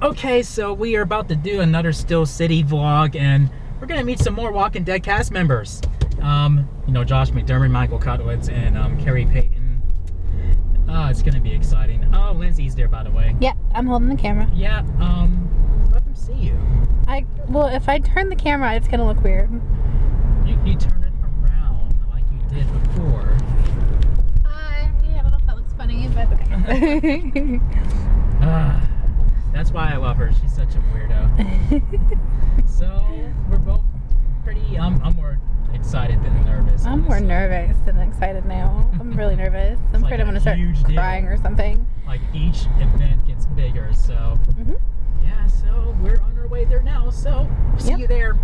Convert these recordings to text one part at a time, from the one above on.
Okay, so we are about to do another Still City vlog, and we're gonna meet some more Walking Dead cast members. You know, Josh McDermott, Michael Cudowitz, and Carrie Payton. It's gonna be exciting. Oh, Lindsay's there, by the way. Yeah, I'm holding the camera. Yeah, let them see you. Well, if I turn the camera, it's gonna look weird. You turn it around like you did before. Yeah, I don't know if that looks funny, but okay. That's why I love her. She's such a weirdo. So we're both pretty. I'm more excited than nervous. I'm more nervous than excited now. I'm really nervous. I'm afraid I'm gonna start crying or something. Like each event gets bigger, so yeah. So we're on our way there now. So see you there.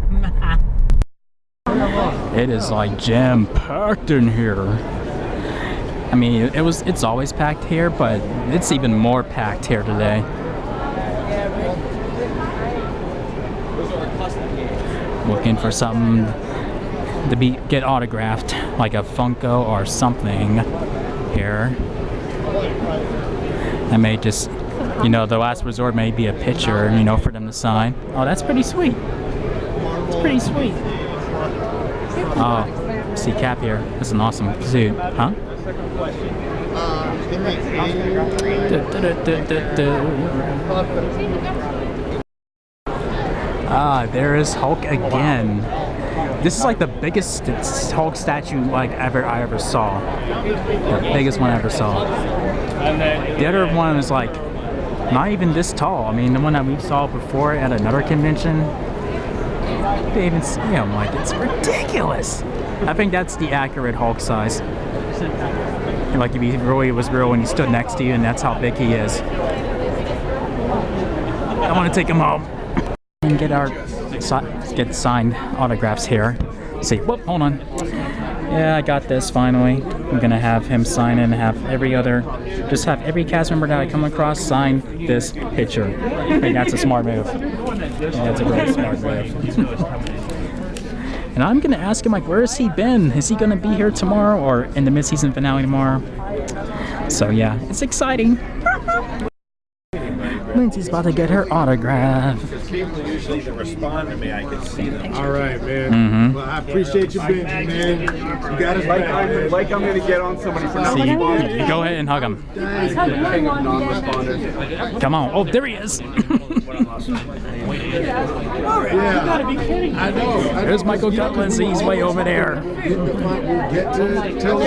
It is like jam packed in here. I mean, it's always packed here, but it's even more packed here today. Looking for something to get autographed, like a Funko or something here. I may just, you know, the last resort may be a picture, you know, for them to sign. Oh, that's pretty sweet. It's pretty sweet. Oh, see Cap here. That's an awesome suit, huh? There is Hulk again. This is like the biggest Hulk statue like I ever saw. The biggest one I ever saw. The other one is like not even this tall. I mean, the one that we saw before at another convention, they even see him. Like, it's ridiculous. I think that's the accurate Hulk size. Like if he really was real when he stood next to you, and that's how big he is. I want to take him home and get signed autographs here. Let's see, whoop, hold on. Yeah, I got this finally. I'm gonna have him sign in and have just have every cast member that I come across sign this picture. I think that's a smart move. Yeah, that's a really smart move. And I'm gonna ask him, like, where has he been? Is he gonna be here tomorrow or in the mid-season finale tomorrow? So yeah, it's exciting. Lindsay's about to get her autograph. Usually to respond to me, I can see them. All right, man. Well, I appreciate you, Benji, man. You got us back. Like I'm gonna get on somebody for not responding. You go ahead and hug him. Come on. Oh, there he is. Yeah. You gotta be kidding. I know. There's Michael Cudowitz. He's way over there. We'll get to tell the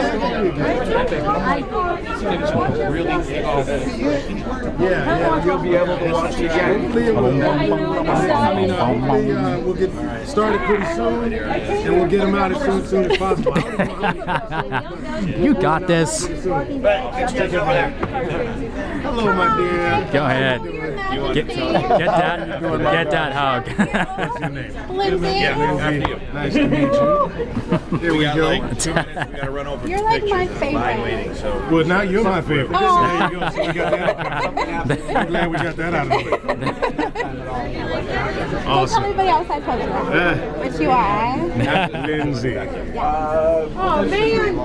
story again. Yeah. You'll be able to watch it again. Hopefully we'll get started pretty soon, and we'll get them out as soon as possible. You got this. Hello, my dear. Go ahead. Get that hug. What's your name? Lindsay. Nice to meet you. Here we go. Gotta run over. You're like my favorite. Waiting, so. Well, now you're my favorite. Oh. There you go. So we got that. I'm glad we got that out of the way. Awesome. Everybody else I told you. But you are. Lindsay. Oh, man.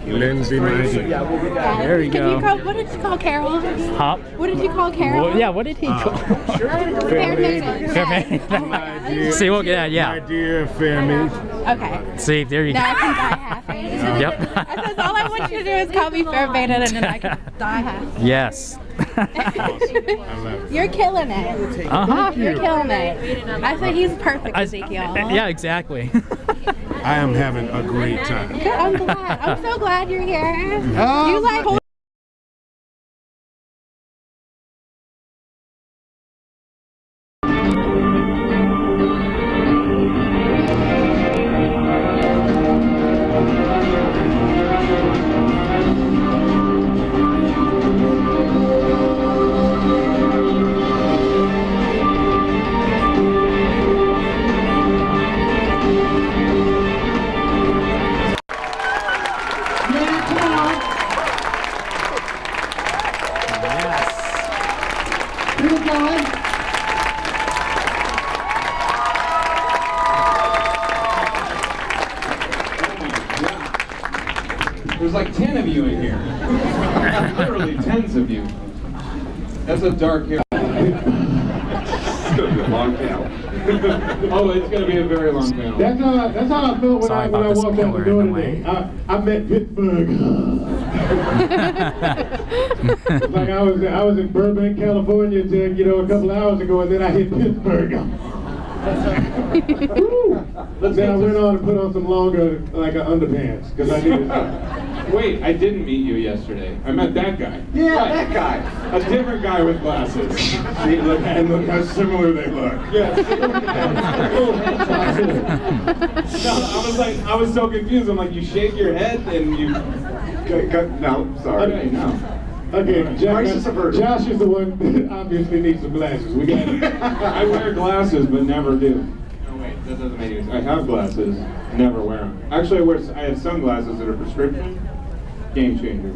Lindsay, my dear. There we go. What did you call Carol? Huh? What did you call Carol? Well, yeah, what did he call? Fair maiden. My dear. See, we'll get My yeah. dear Fairmead. Okay. See, there you go. Now I can die happy. Yep. I said, all I want you to do is call me Fair maiden, and then I can die happy. Yes. You're killing it. You're killing it. I think he's perfect, Ezekiel. Yeah, exactly. I am having a great time. I'm glad. I'm so glad you're here. You like. There's like 10 of you in here. Literally tens of you. That's a dark hair. It's gonna be a long panel. Oh, it's gonna be a very long panel. That's how I felt when Sorry I about this walked out the pillar door in the today. way. I met Pittsburgh. It's like I was in Burbank, California, a couple hours ago, and then I hit Pittsburgh. Then I went on and put on some longer, underpants, because I needed. Wait, I didn't meet you yesterday. I met that guy. Yeah, Right. that guy. A different guy with glasses. See, look how similar they look. Yes. No, I was so confused. I'm like, you shake your head and you. No, sorry. Okay, no. Okay, Crisis averted. Josh is the one that obviously needs some glasses. We got it. I wear glasses, but never do. No, wait, that doesn't make any sense. I have glasses, never wear them. Actually, I have sunglasses that are prescription. Game changer.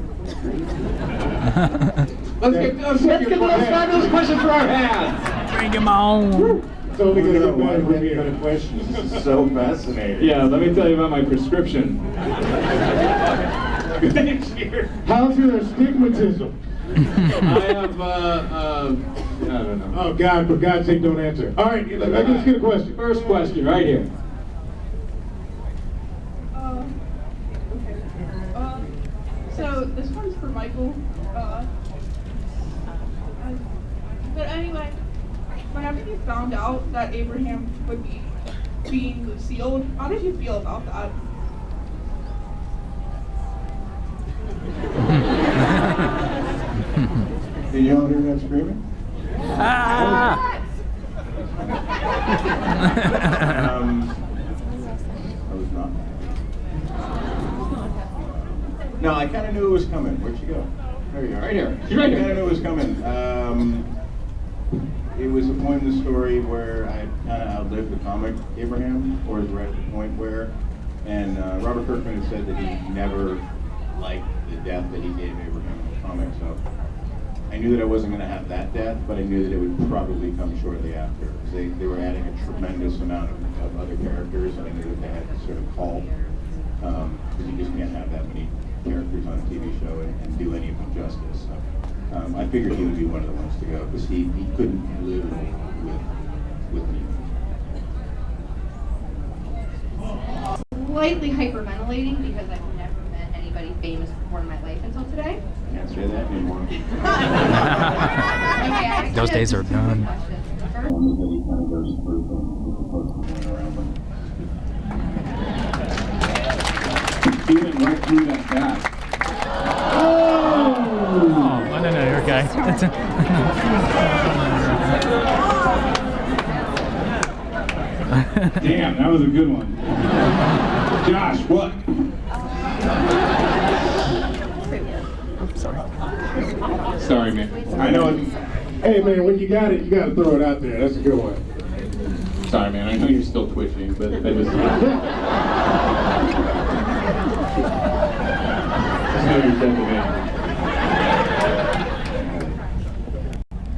Let's get those fabulous questions for our hands. Bring him on. It's only going to get better from here. Questions. This is so fascinating. Yeah, let me tell you about my prescription. How's your astigmatism? I have, I don't know. Oh, God, for God's sake, don't answer. All right, let's get a question. First question, right here. Okay. So this one's for Michael. But anyway, whenever you found out that Abraham would be being Lucille, how did you feel about that? Did y'all hear that screaming? Ah! I was not. No, I kind of knew it was coming. Where'd she go? There you are. Right here. She's right I kind here. of knew it was coming. It was a point in the story where I kind of outlived the comic Abraham, or we're at the point where, and Robert Kirkman had said that he never liked the death that he gave Abraham in the comic, so I knew that I wasn't going to have that death, but I knew that it would probably come shortly after, because they were adding a tremendous amount of other characters, and I knew that they had to sort of call, because you just can't have that many characters on a TV show and do any of them justice. So, I figured he would be one of the ones to go, because he couldn't live with me. Slightly hyperventilating because I've never met anybody famous before in my life until today. Can't say that anymore. Okay, I actually Those have days two are done. questions. First, That he kind of goes through them with the folks going around them. He went right through that bat. Oh, no, you're okay. Damn, that was a good one. Josh, what? Sorry, man. I know it. Hey, man, when you got it, you got to throw it out there. That's a good one. Sorry, man. I know you're still twitching, but I just. I know you're dead to me.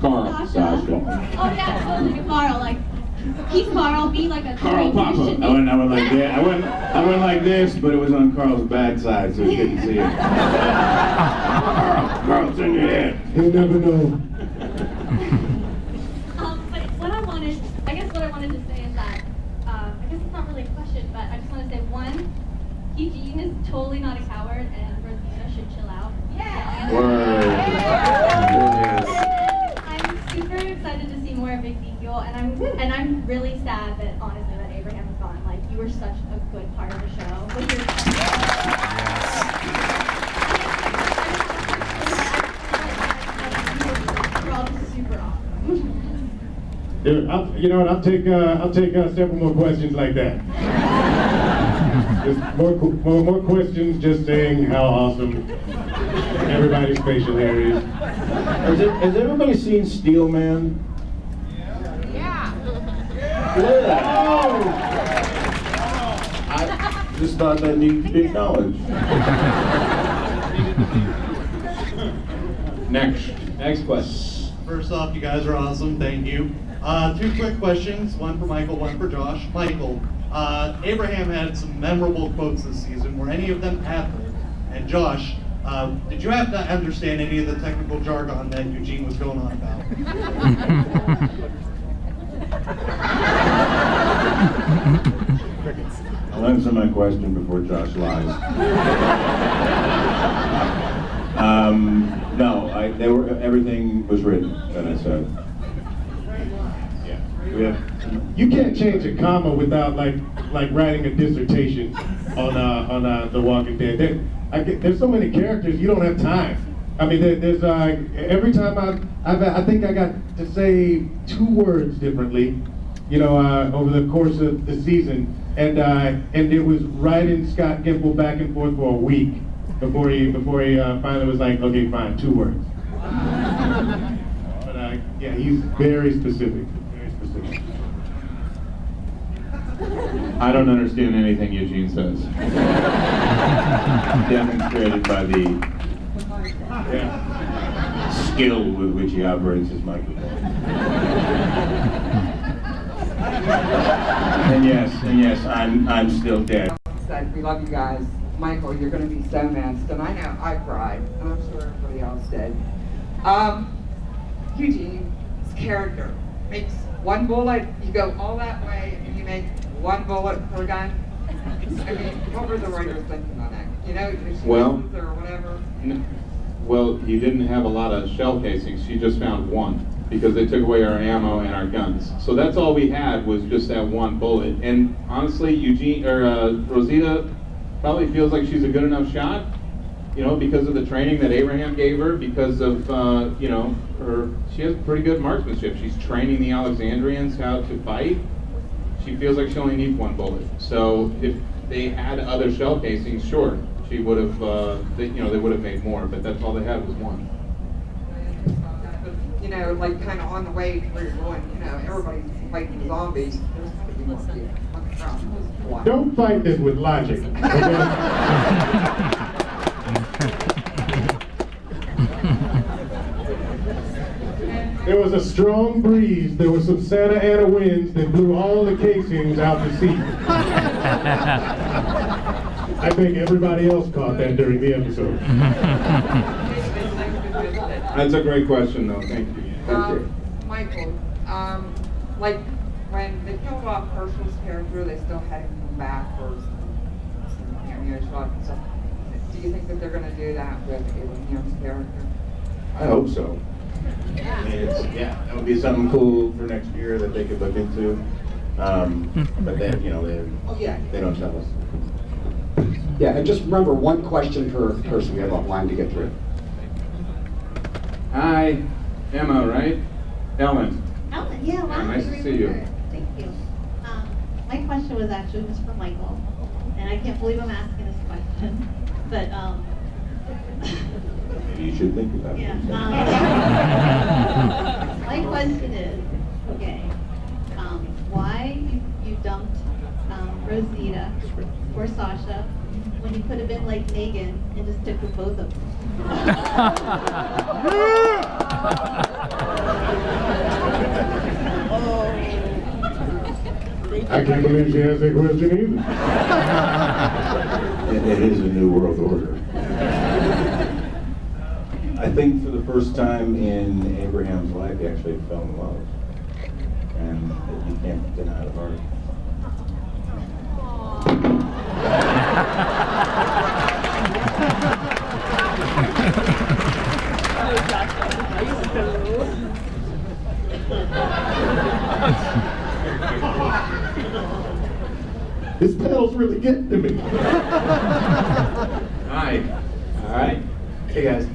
Carl. Sasha. Oh yeah, totally Carl. Like, he's Carl. Be like a Carl great Papa. musician. I went like that. I went like this, but it was on Carl's bad side, so he couldn't see it. Carl, it's in your head. He'll never know. But what I wanted to say is that, I guess it's not really a question, but I just want to say, one, Eugene is totally not a coward, and Rosita should chill out. Yeah. Word. I'm super excited to see more of Ezekiel, and I'm really sad that honestly that Abraham is gone. Like, you were such a good part of the show. With your You're all just super awesome. Dude, you know what? I'll take several more questions like that. Just more questions. Just saying how awesome everybody's facial hair is. Has everybody seen Steel Man? Yeah. I just thought that needed to be acknowledged. Next question. First off, you guys are awesome. Thank you. Two quick questions, one for Michael, one for Josh. Michael, Abraham had some memorable quotes this season. Were any of them ad-libbed? And Josh, Did you have to understand any of the technical jargon that Eugene was going on about? I'll answer my question before Josh lies. No, everything was written that I said. Yeah. You can't change a comma without like writing a dissertation on The Walking Dead. There's so many characters, you don't have time. I mean, there's every time I think I got to say 2 words differently, you know, over the course of the season, and it was riding Scott Gimple back and forth for a week before he finally was like, okay, fine, 2 words. But yeah, he's very specific. I don't understand anything Eugene says. Demonstrated by the skill with which he operates his microphone. and yes, I'm still dead. Said, we love you guys. Michael, you're going to be so missed, and I know I cried, and I'm sure everybody else did. Eugene's character makes 1 bullet, you go all that way, and you make 1 bullet per gun. I mean, what were the writers thinking on that? You know, if she loses or whatever? Well, he didn't have a lot of shell casings. She just found 1 because they took away our ammo and our guns. So that's all we had was just that 1 bullet. And honestly, Rosita probably feels like she's a good enough shot, you know, because of the training that Abraham gave her, because of, you know, she has pretty good marksmanship. She's training the Alexandrians how to fight. She feels like she only needs 1 bullet. So if they had other shell casings, sure, she would have, they would have made more, but that's all they had was 1. But, you know, like kind of on the way to where you're going, you know, everybody's fighting zombies. There's going to be more people. Don't fight this with logic. Okay? There was a strong breeze. There was some Santa Ana winds that blew all the casings out to sea. I think everybody else caught that during the episode. That's a great question, though. Thank you. Michael, like when they killed off Herschel's character, they still had him come back for some cameo shots and stuff. Do you think that they're going to do that with Abraham's character? I hope so. I mean, that would be something cool for next year that they could look into. But they, you know, they don't tell us. Yeah, and just remember 1 question per person. We have a line to get through. Hi, Emma, right? Ellen. Ellen, yeah, wow. Nice to see you. Thank you. My question was actually just for Michael, and I can't believe I'm asking this question, but Maybe you should think about it. yeah. My question is, okay, why you dumped Rosita for Sasha when you could have been like Negan and just took with both of them? I can't believe she asked that question either. It is a new world order. I think for the first time in Abraham's life, he actually fell in love. And you can't deny the heart. This pedal's really getting to me. Hi. All right. Hey guys.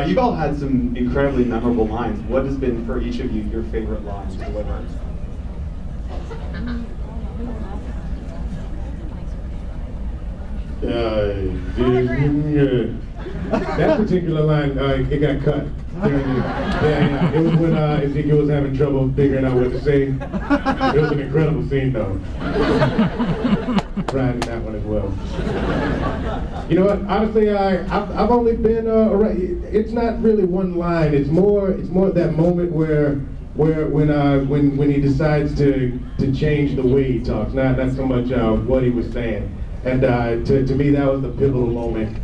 You've all had some incredibly memorable lines. What has been for each of you your favorite line to deliver? That particular line, it got cut. Yeah, it was when Ezekiel was having trouble figuring out what to say. It was an incredible scene, though. Cried in that one as well. You know what? Honestly, I've only been around. It's not really one line. It's more that moment when he decides to change the way he talks, not so much what he was saying. And to me, that was the pivotal moment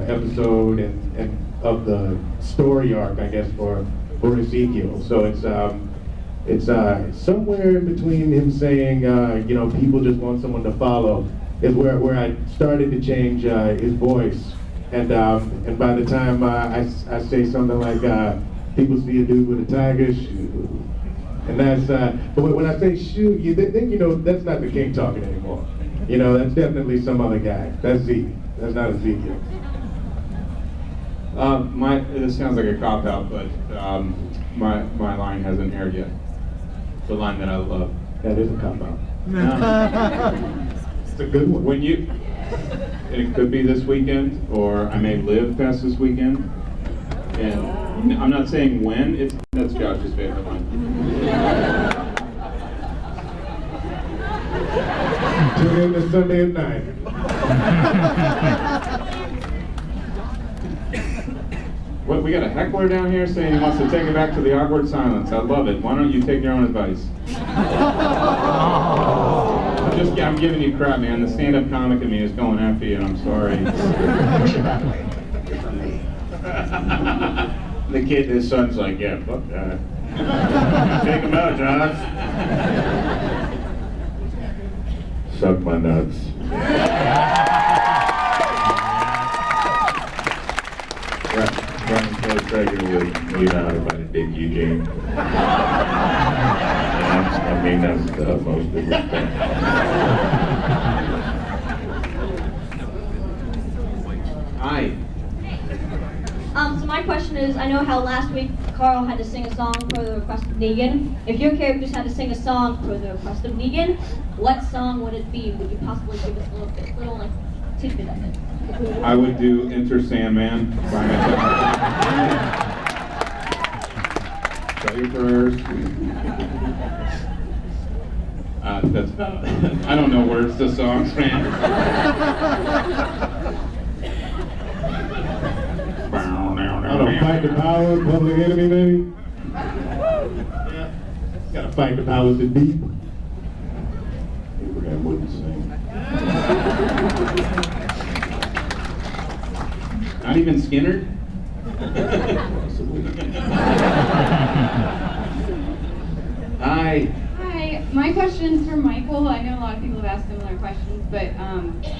episode and of the story arc, I guess, for Ezekiel. So it's somewhere in between him saying, you know, people just want someone to follow, is where I started to change his voice. And by the time I say something like, people see a dude with a tiger shoe, and that's, but when I say shoe, then you know that's not the king talking anymore. You know, that's definitely some other guy. That's Zeke. That's not Ezekiel. This sounds like a cop-out, but my line hasn't aired yet. The line that I love. That is a cop-out. It's a good one. When you, and it could be this weekend, or I may live past this weekend. And I'm not saying when. That's Josh's favorite line. Tune in this Sunday at 9. What, we got a heckler down here saying he wants to take it back to the awkward silence. I love it. Why don't you take your own advice? I'm giving you crap, man. The stand-up comic in me is going after you, and I'm sorry. Push it that way. Good for me. The kid, his son's like, yeah, fuck that. Take him out, Josh. Suck my nuts. Brian Kelly regularly made out about a big Eugene. I mean, that's the utmost of respect. Hi. So my question is, I know how last week Carl had to sing a song for the request of Negan. If your characters had to sing a song for the request of Negan, what song would it be? Would you possibly give us a little like tidbit of it? I would do Enter Sandman by Metallica. Say your prayers. That's about it. I don't know words to songs, man. I don't fight the power, Public Enemy, maybe? Yeah. Gotta fight the powers that be. Abraham wouldn't sing. Not even Skinner? Hi. Hi, my question's for Michael. I know a lot of people have asked similar questions, but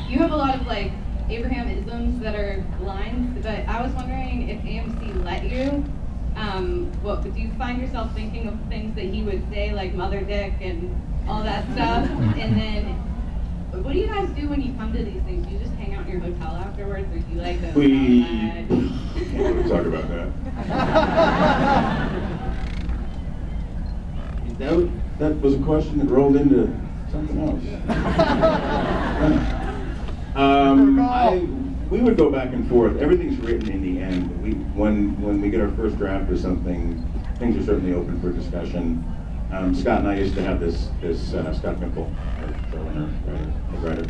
you have a lot of like Abraham-isms that are lines, but I was wondering if AMC let you, do you find yourself thinking of things that he would say, like mother dick and all that stuff? And then, what do you guys do when you come to these things? Do you just hang out in your hotel afterwards, or do you like go We can't really talk about that. That was a question that rolled into something else. We would go back and forth. Everything's written in the end. When we get our first draft or something, things are certainly open for discussion. Scott and I used to have this Scott Mickle, our writer.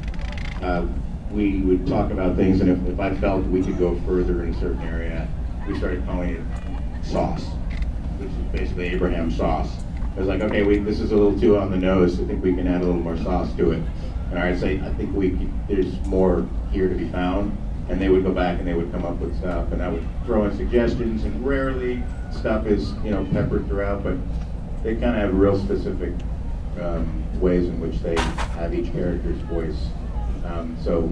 We would talk about things, and if I felt we could go further in a certain area, we started calling it sauce, which is basically Abraham sauce. It was like, okay, this is a little too on the nose. I think we can add a little more sauce to it. And I'd say, I think there's more here to be found. And they would go back and they would come up with stuff, and I would throw in suggestions, and rarely stuff is, peppered throughout, but they kind of have real specific ways in which they have each character's voice. So,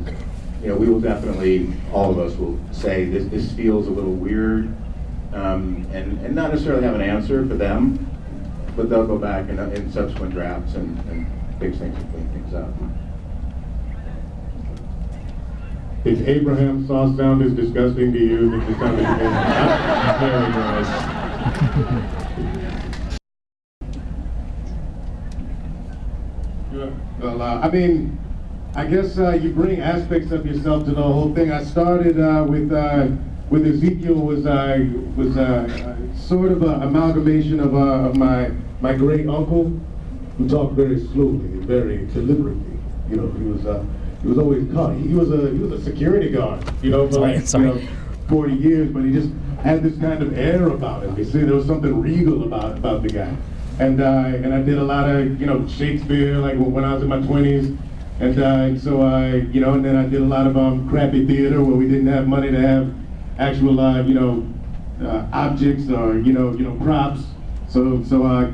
we will definitely, all of us will say this feels a little weird, and not necessarily have an answer for them, but they'll go back in subsequent drafts and fix things and clean things up. If Abraham sauce sound is disgusting to you, then it sounded very gross. Well, I guess you bring aspects of yourself to the whole thing. I started with Ezekiel was sort of an amalgamation of my great uncle, who talked very slowly and very deliberately. He was always caught. He was a security guard, for like 40 years, but he just had this kind of air about him. You see, there was something regal about the guy. And I did a lot of Shakespeare, like when I was in my 20s. And so I, you know, and then I did a lot of crappy theater where we didn't have money to have actual, you know, objects or you know props. So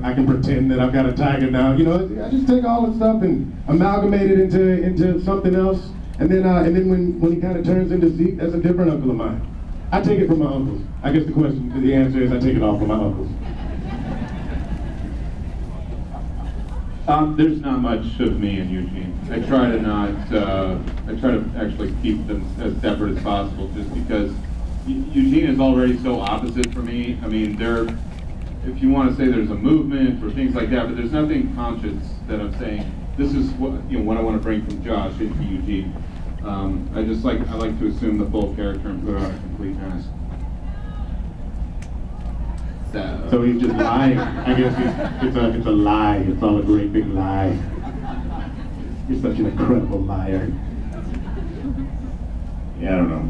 I can pretend that I've got a tiger now. You know, I just take all the stuff and amalgamate it into something else. And then when he kind of turns into Zeke, that's a different uncle of mine. I take it from my uncles. I guess the answer is I take it all from my uncles. There's not much of me and Eugene. I try to actually keep them as separate as possible, just because Eugene is already so opposite for me. I mean, if you want to say there's a movement or things like that, but there's nothing conscious that I'm saying, this is what I want to bring from Josh into Eugene. I like to assume the full character and put on a complete mask. So he's just lying. I guess it's a lie. It's all a great big lie. You're such an incredible liar. Yeah, I don't know.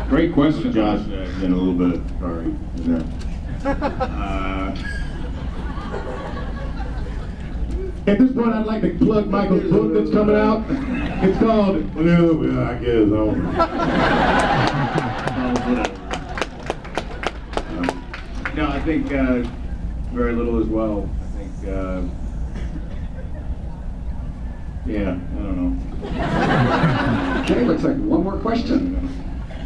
Great question, Josh. Been a little bit sorry. At this point, I'd like to plug Michael's book that's coming out. It's called Well, I guess No, I think very little as well. I think, yeah, I don't know. Okay, looks like one more question.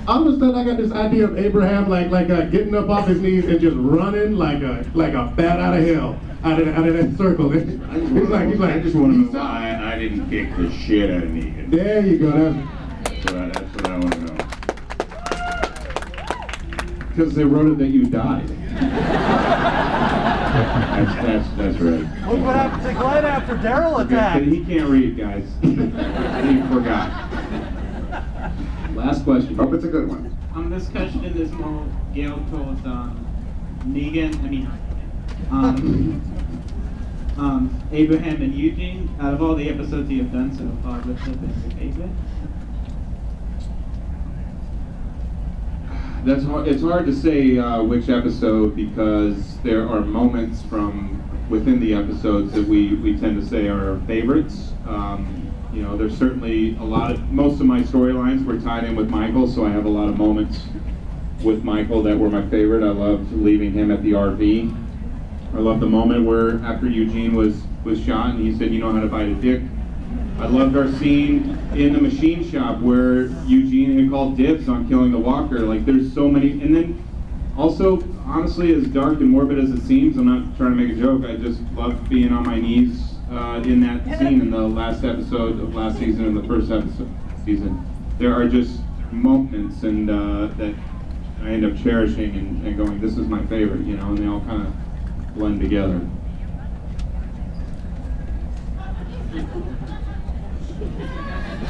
All of a sudden, I got this idea of Abraham like getting up off his knees and just running like a bat out of hell out of that circle. He's like. I just want to know why I didn't kick the shit out of Negan. There you go. That's what I want to know. Because they wrote it that you died. That's right. Look what happened to Glenn after Daryl attacked. He can't read, guys. He forgot. Last question. Hope it's a good one. This question is more geared towards Negan. Abraham and Eugene. Out of all the episodes you have done so far, which have been your favorite? It's hard to say which episode, because there are moments from within the episodes that we tend to say are our favorites. You know, there's certainly most of my storylines were tied in with Michael, so I have a lot of moments with Michael that were my favorite. I loved leaving him at the RV. I loved the moment where after Eugene was shot and he said, "You know how to bite a dick." I loved our scene in the machine shop where Eugene had called dibs on killing the walker. Like, there's so many. And then also, honestly, as dark and morbid as it seems, I'm not trying to make a joke, I just loved being on my knees in that scene in the last episode of last season and the first episode season. There are just moments and that I end up cherishing and going, this is my favorite, you know, and they all kind of blend together.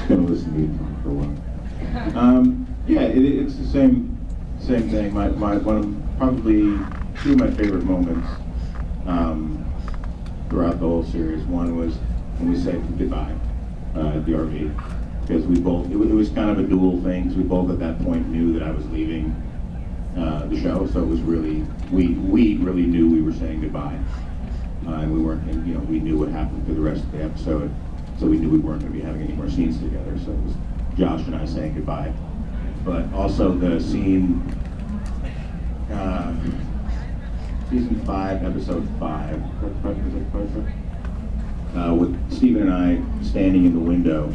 Gonna listen to you talk for a while. Yeah, it's the same thing. Probably two of my favorite moments throughout the whole series. One was when we said goodbye at the RV, because we both, it was kind of a dual thing, because we both at that point knew that I was leaving the show, so it was really, we really knew we were saying goodbye, and we weren't, you know, we knew what happened through the rest of the episode, so we knew we weren't going to be having any more scenes together, so it was Josh and I saying goodbye. But also the scene, season 5, episode 5, with Stephen and I standing in the window,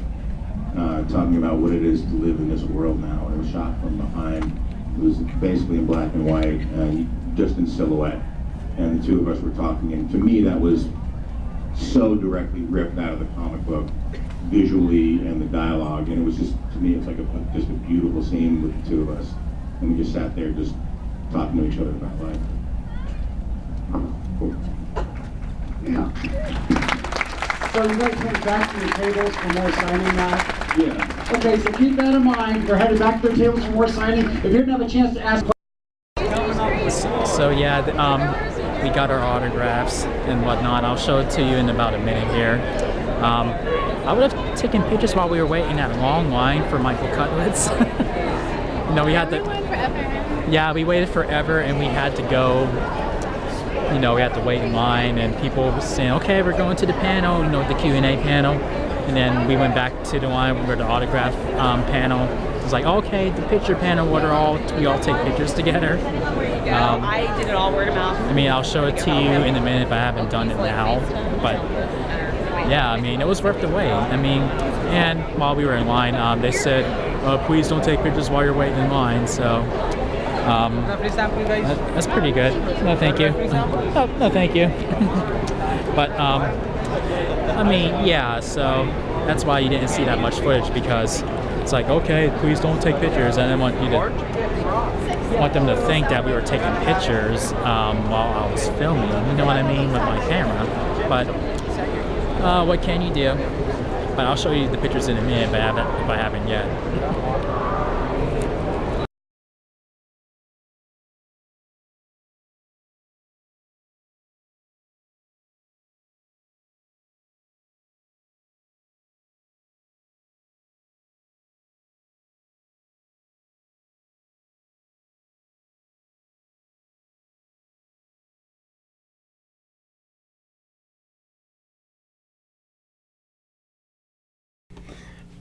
talking about what it is to live in this world now. And it was shot from behind. It was basically in black and white, just in silhouette. And the two of us were talking, and to me that was so directly ripped out of the comic book, visually and the dialogue. And it was just, to me, it's like just a beautiful scene with the two of us. And we just sat there just talking to each other about life. Cool. Yeah. So you guys head back to your tables for more signing now? Yeah. Okay, so keep that in mind. We're headed back to their tables for more signing. If you didn't have a chance to ask questions. So yeah, we got our autographs and whatnot. I'll show it to you in about a minute here. I would have taken pictures while we were waiting that long line for Michael Cutlitz. You know, we had to. Yeah, we waited forever, and we had to go. you know, we had to wait in line, and people were saying, okay, we're going to the panel, you know, the Q&A panel. And then we went back to the line where the autograph panel. It was like, okay, the picture panel, we all take pictures together. I did it all word of mouth. I mean, I'll show it to you in a minute, but I haven't done it now. But yeah, I mean, it was worth the wait. I mean, and while we were in line, they said, please don't take pictures while you're waiting in line. So that's pretty good. No, thank you. Oh, no, thank you. But I mean, yeah, so that's why you didn't see that much footage, because it's like, okay, please don't take pictures. And I want them to think that we were taking pictures while I was filming, you know what I mean, with my camera. But what can you do? But I'll show you the pictures in a minute if I haven't yet.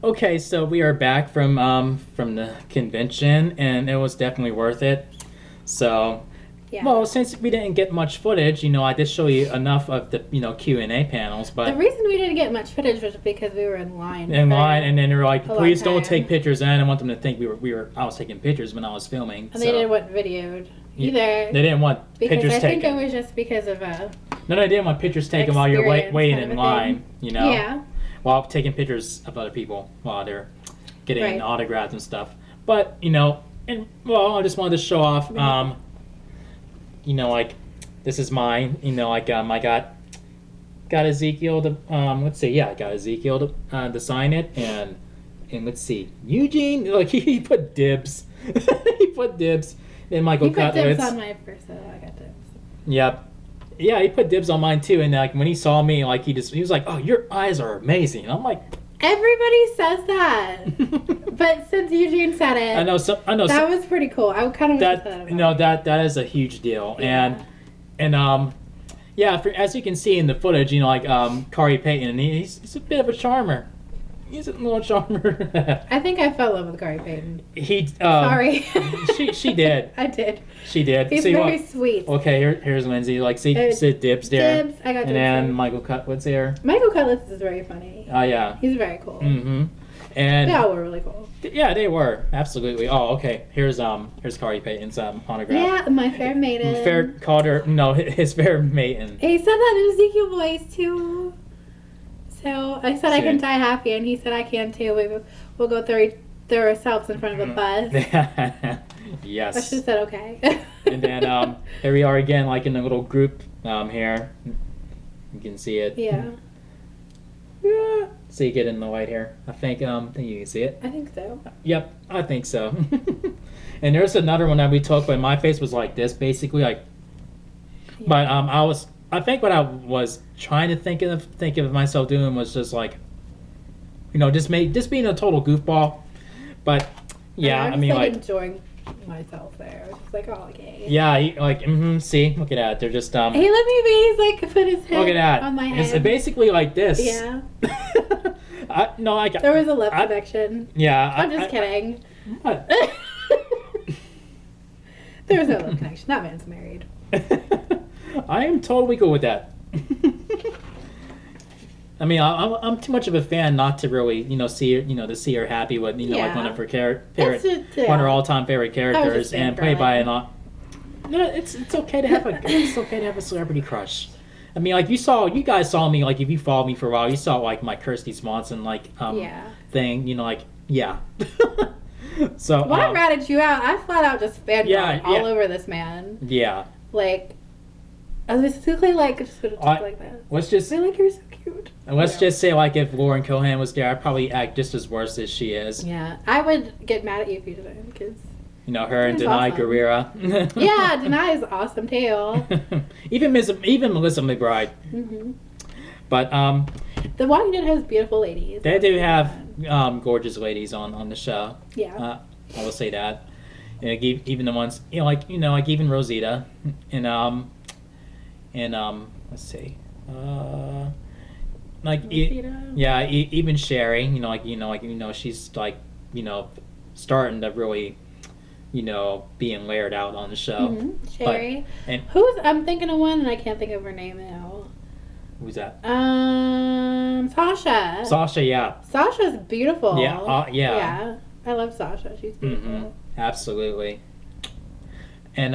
Okay, so we are back from the convention, and it was definitely worth it. So, yeah. Well, since we didn't get much footage, you know, I did show you enough of the, you know, Q&A panels, but the reason we didn't get much footage was because we were in line. And then they were like, please don't take pictures. And I didn't want them to think I was taking pictures when I was filming. And they didn't want videoed either. They didn't want pictures taken. I think it was just because of No, they didn't want pictures taken while you're waiting in line. You know. Yeah. While taking pictures of other people while they're getting autographs and stuff. But, you know, and well, I just wanted to show off, you know, like, this is mine, you know, like, I got Ezekiel to, let's see, yeah, I got Ezekiel to sign it, and let's see, Eugene, like, he put dibs, he put dibs, and Michael Cutlitz. He put dibs on my first, so I got dibs. Yep. Yeah, he put dibs on mine too, and like when he saw me, like he was like, "Oh, your eyes are amazing." And I'm like, everybody says that, but since Eugene said it, I know. That was pretty cool. I kind of that. No, that is a huge deal, yeah. and yeah. As you can see in the footage, you know, like Khary Payton, he's a bit of a charmer. He's a little charmer. I think I fell in love with Khary Payton. Sorry. she did. I did. She did. He's very sweet. Okay, here's Lindsay. Like, see dibs there. Dibs. I got dibs. And then Michael Cutlitz there. Michael Cutlitz is very funny. Oh yeah. He's very cool. Mm-hmm. And they all were really cool. Yeah, they were absolutely. Oh, okay. Here's Khary Payton's autograph. Yeah, my fair maiden. Called her his fair maiden. He said that in Ezekiel voice too. So I said I can die happy, and he said I can too. We'll go throw ourselves in front of a bus. Yes. I should have said okay. And then here we are again, like in the little group here. You can see it. Yeah. Yeah. So you get in the light here. I think you can see it. I think so. Yep, I think so. And there's another one that we took, but my face was like this, basically, like. Yeah. But I think what I was trying to think of myself doing was just like, you know, just being a total goofball. But yeah, I mean, like enjoying myself there. I was just like, oh, okay. Yeah, see, look at that. They're just He let me be. He's like put his head on my head. It's basically like this. Yeah. There was a love connection. Yeah. I'm just kidding. What? There was no love connection. That man's married. I am totally cool with that. I mean, I'm too much of a fan not to really, you know, see her, you know, to see her happy with, you know, like one of her one of her all-time favorite characters, and played by an. No, it's okay to have a celebrity crush. I mean, like you guys saw me, like if you followed me for a while, you saw like my Kirsty Swanson thing, you know, like So. Well, I ratted you out. I flat out just fangirled all over this man. Yeah. Like. I was basically like, just would have talked like that. Let's just. I like you're so cute. And let's just say, like, if Lauren Cohan was there, I'd probably act just as worse as she is. Yeah, I would get mad at you if you didn't, because. You know, her and Denai Guerrera. Yeah, Denai is awesome too. even Melissa McBride. Mm-hmm. But The Walking Dead has beautiful ladies. They do have gorgeous ladies on the show. Yeah. I will say that. And even the ones like even Rosita, and and let's see, Rosita. yeah, even Sherry, she's like, starting to really, being layered out on the show. Sherry. But, and I'm thinking of one and I can't think of her name now. who's that? Sasha. Sasha, yeah. Sasha's beautiful. Yeah, yeah. Yeah. I love Sasha. She's beautiful. Absolutely. And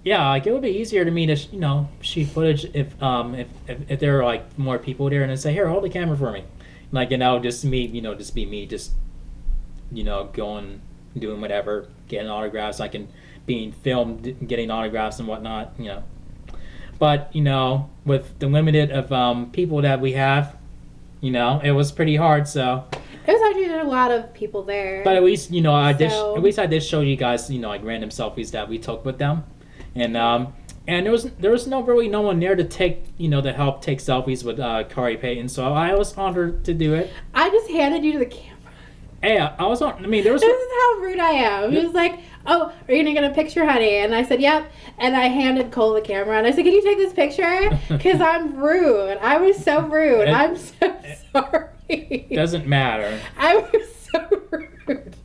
yeah, like it would be easier to me to shoot footage if there are like more people there and then say, here, hold the camera for me, like just me, just be me, just going, doing whatever, getting autographs, like and being filmed, getting autographs and whatnot, But with the limited of people that we have, it was pretty hard. So it was actually a lot of people there. But at least I did show you guys like random selfies that we took with them, and there was no one there to take to help take selfies with Kari Payton. So I was honored to do it. I just handed you to the camera. Yeah, I was on. I mean, there was. This is how rude I am. He was like, "Oh, are you gonna get a picture, honey?" And I said, "Yep." And I handed Cole the camera, and I said, "Can you take this picture? Because I'm rude. I was so rude. I'm so sorry." Doesn't matter. I was so rude.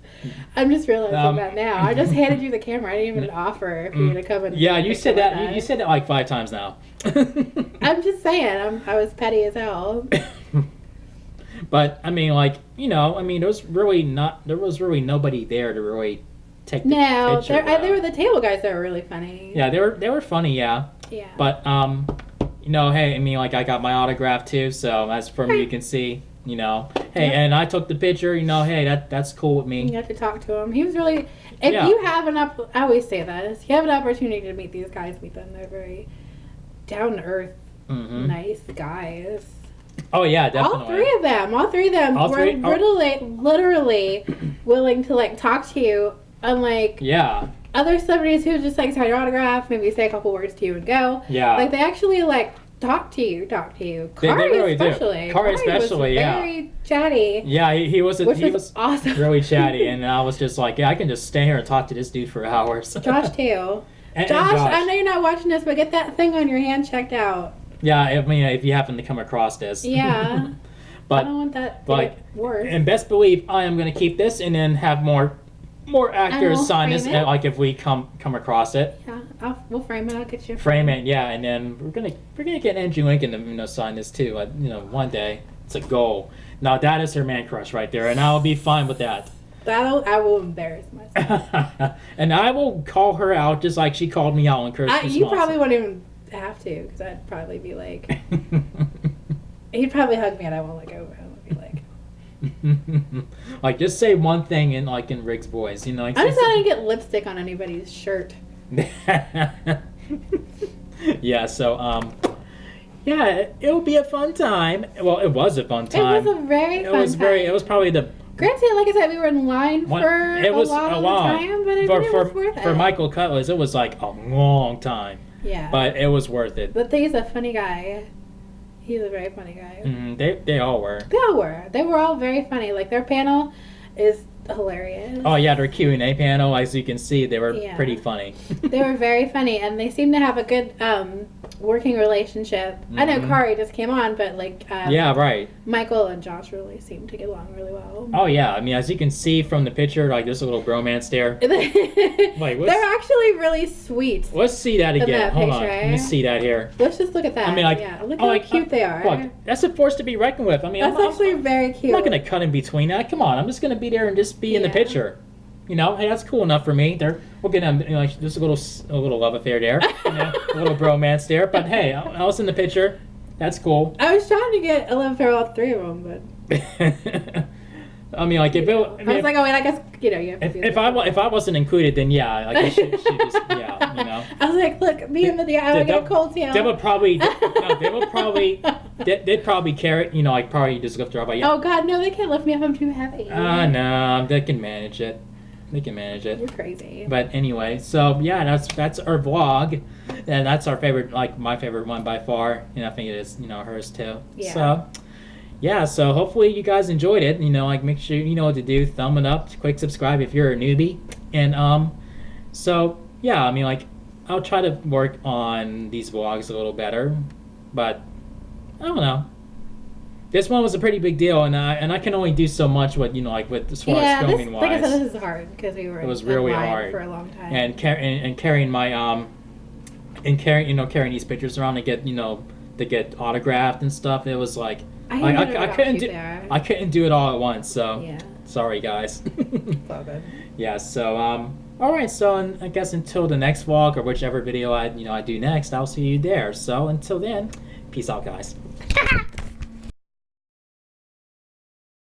I'm just realizing that now. I just handed you the camera. I didn't even offer for you to come and. Yeah, you said that. You said that like 5 times now. I'm just saying. I was petty as hell. But I mean, like there was really nobody there to really take the picture. They were the table guys that were really funny. Yeah, they were funny. Yeah. Yeah. But hey, I mean, like I got my autograph too, so as from you can see, hey, and I took the picture. Hey, that's cool with me. You got to talk to him. He was really. If you have I always say this. If you have an opportunity to meet these guys, meet them. They're very down to earth, nice guys. Oh yeah, definitely. All three of them were literally willing to like talk to you, unlike other celebrities who just like sign your autograph, maybe say a couple words to you and go. Yeah. Like they actually like talk to you. They really especially. do. Kari especially, was very chatty. Yeah, he was awesome. Really chatty, and I was just like, yeah, I can just stay here and talk to this dude for hours. Josh too. and Josh, I know you're not watching this, but get that thing on your hand checked out. Yeah, I mean, if you happen to come across this. Yeah. But I don't want that to like, get worse. And best believe I am going to keep this and then have more actors sign this, like if we come across it. Yeah, we'll frame it. I'll get you. Frame it, yeah, and then we're gonna get Andrew Lincoln to sign this too. One day it's a goal. Now that is her man crush right there, and I'll be fine with that. I will embarrass myself. And I will call her out just like she called me out on Kirstie You probably wouldn't even have to, because I'd probably be like, he'd probably hug me and I won't let go of him. I'd be like, like just say one thing in Riggs' voice, Like, I'm just not gonna get lipstick on anybody's shirt. Yeah. So yeah, it'll be a fun time. Well, it was a fun time. It was a very fun time. It was probably the. Granted, like I said, we were in line for a lot of the time, but it was worth it. For Michael Cutlass, it was like a long time. Yeah. But it was worth it. But he's a funny guy. He's a very funny guy. They all were. They all were. They were all very funny. Like their panel is hilarious. Oh yeah, their Q&A panel, as you can see, they were pretty funny. They were very funny, and they seem to have a good working relationship. I know Kari just came on, but like yeah, right. Michael and Josh really seem to get along really well. Oh yeah, I mean, as you can see from the picture, like there's a little bromance there. They're actually really sweet. Let's see that again. Hold on, let me see that here. Let's just look at that. I mean, like, look how cute they are. Look, that's a force to be reckoned with. I mean, that's actually very cute. I'm not gonna cut in between that. Come on, I'm just gonna be there and just be in the picture. Hey, that's cool enough for me. We'll get just a little love affair there, a little bromance there. But hey, I was in the picture. That's cool. I was trying to get a love affair with all three of them, but I mean, like if it, I was like, oh wait, I guess you have to if I wasn't included, then yeah, like I should just I was like, look, me and the I would get cold tail. They would probably they'd probably carry it, like probably just lift her up. Like, oh God, no, they can't lift me up. I'm too heavy. No, they can manage it. They can manage it. You're crazy. But anyway, so yeah, that's our vlog, and that's our favorite, like my favorite one by far, and I think it is, hers too. Yeah. So yeah, so hopefully you guys enjoyed it. Like make sure you know what to do. Thumb it up, quick subscribe if you're a newbie, and so yeah, I mean like I'll try to work on these vlogs a little better, but I don't know. This one was a pretty big deal, and I can only do so much with like with as far as filming wise. Like I said, this is hard because we were. It was really hard for a long time. And carrying my carrying these pictures around to get to get autographed and stuff. It was like I couldn't do it all at once. So yeah. Sorry guys. It's all good. Yeah. So all right. So I guess until the next vlog or whichever video I do next, I'll see you there. So until then, peace out, guys.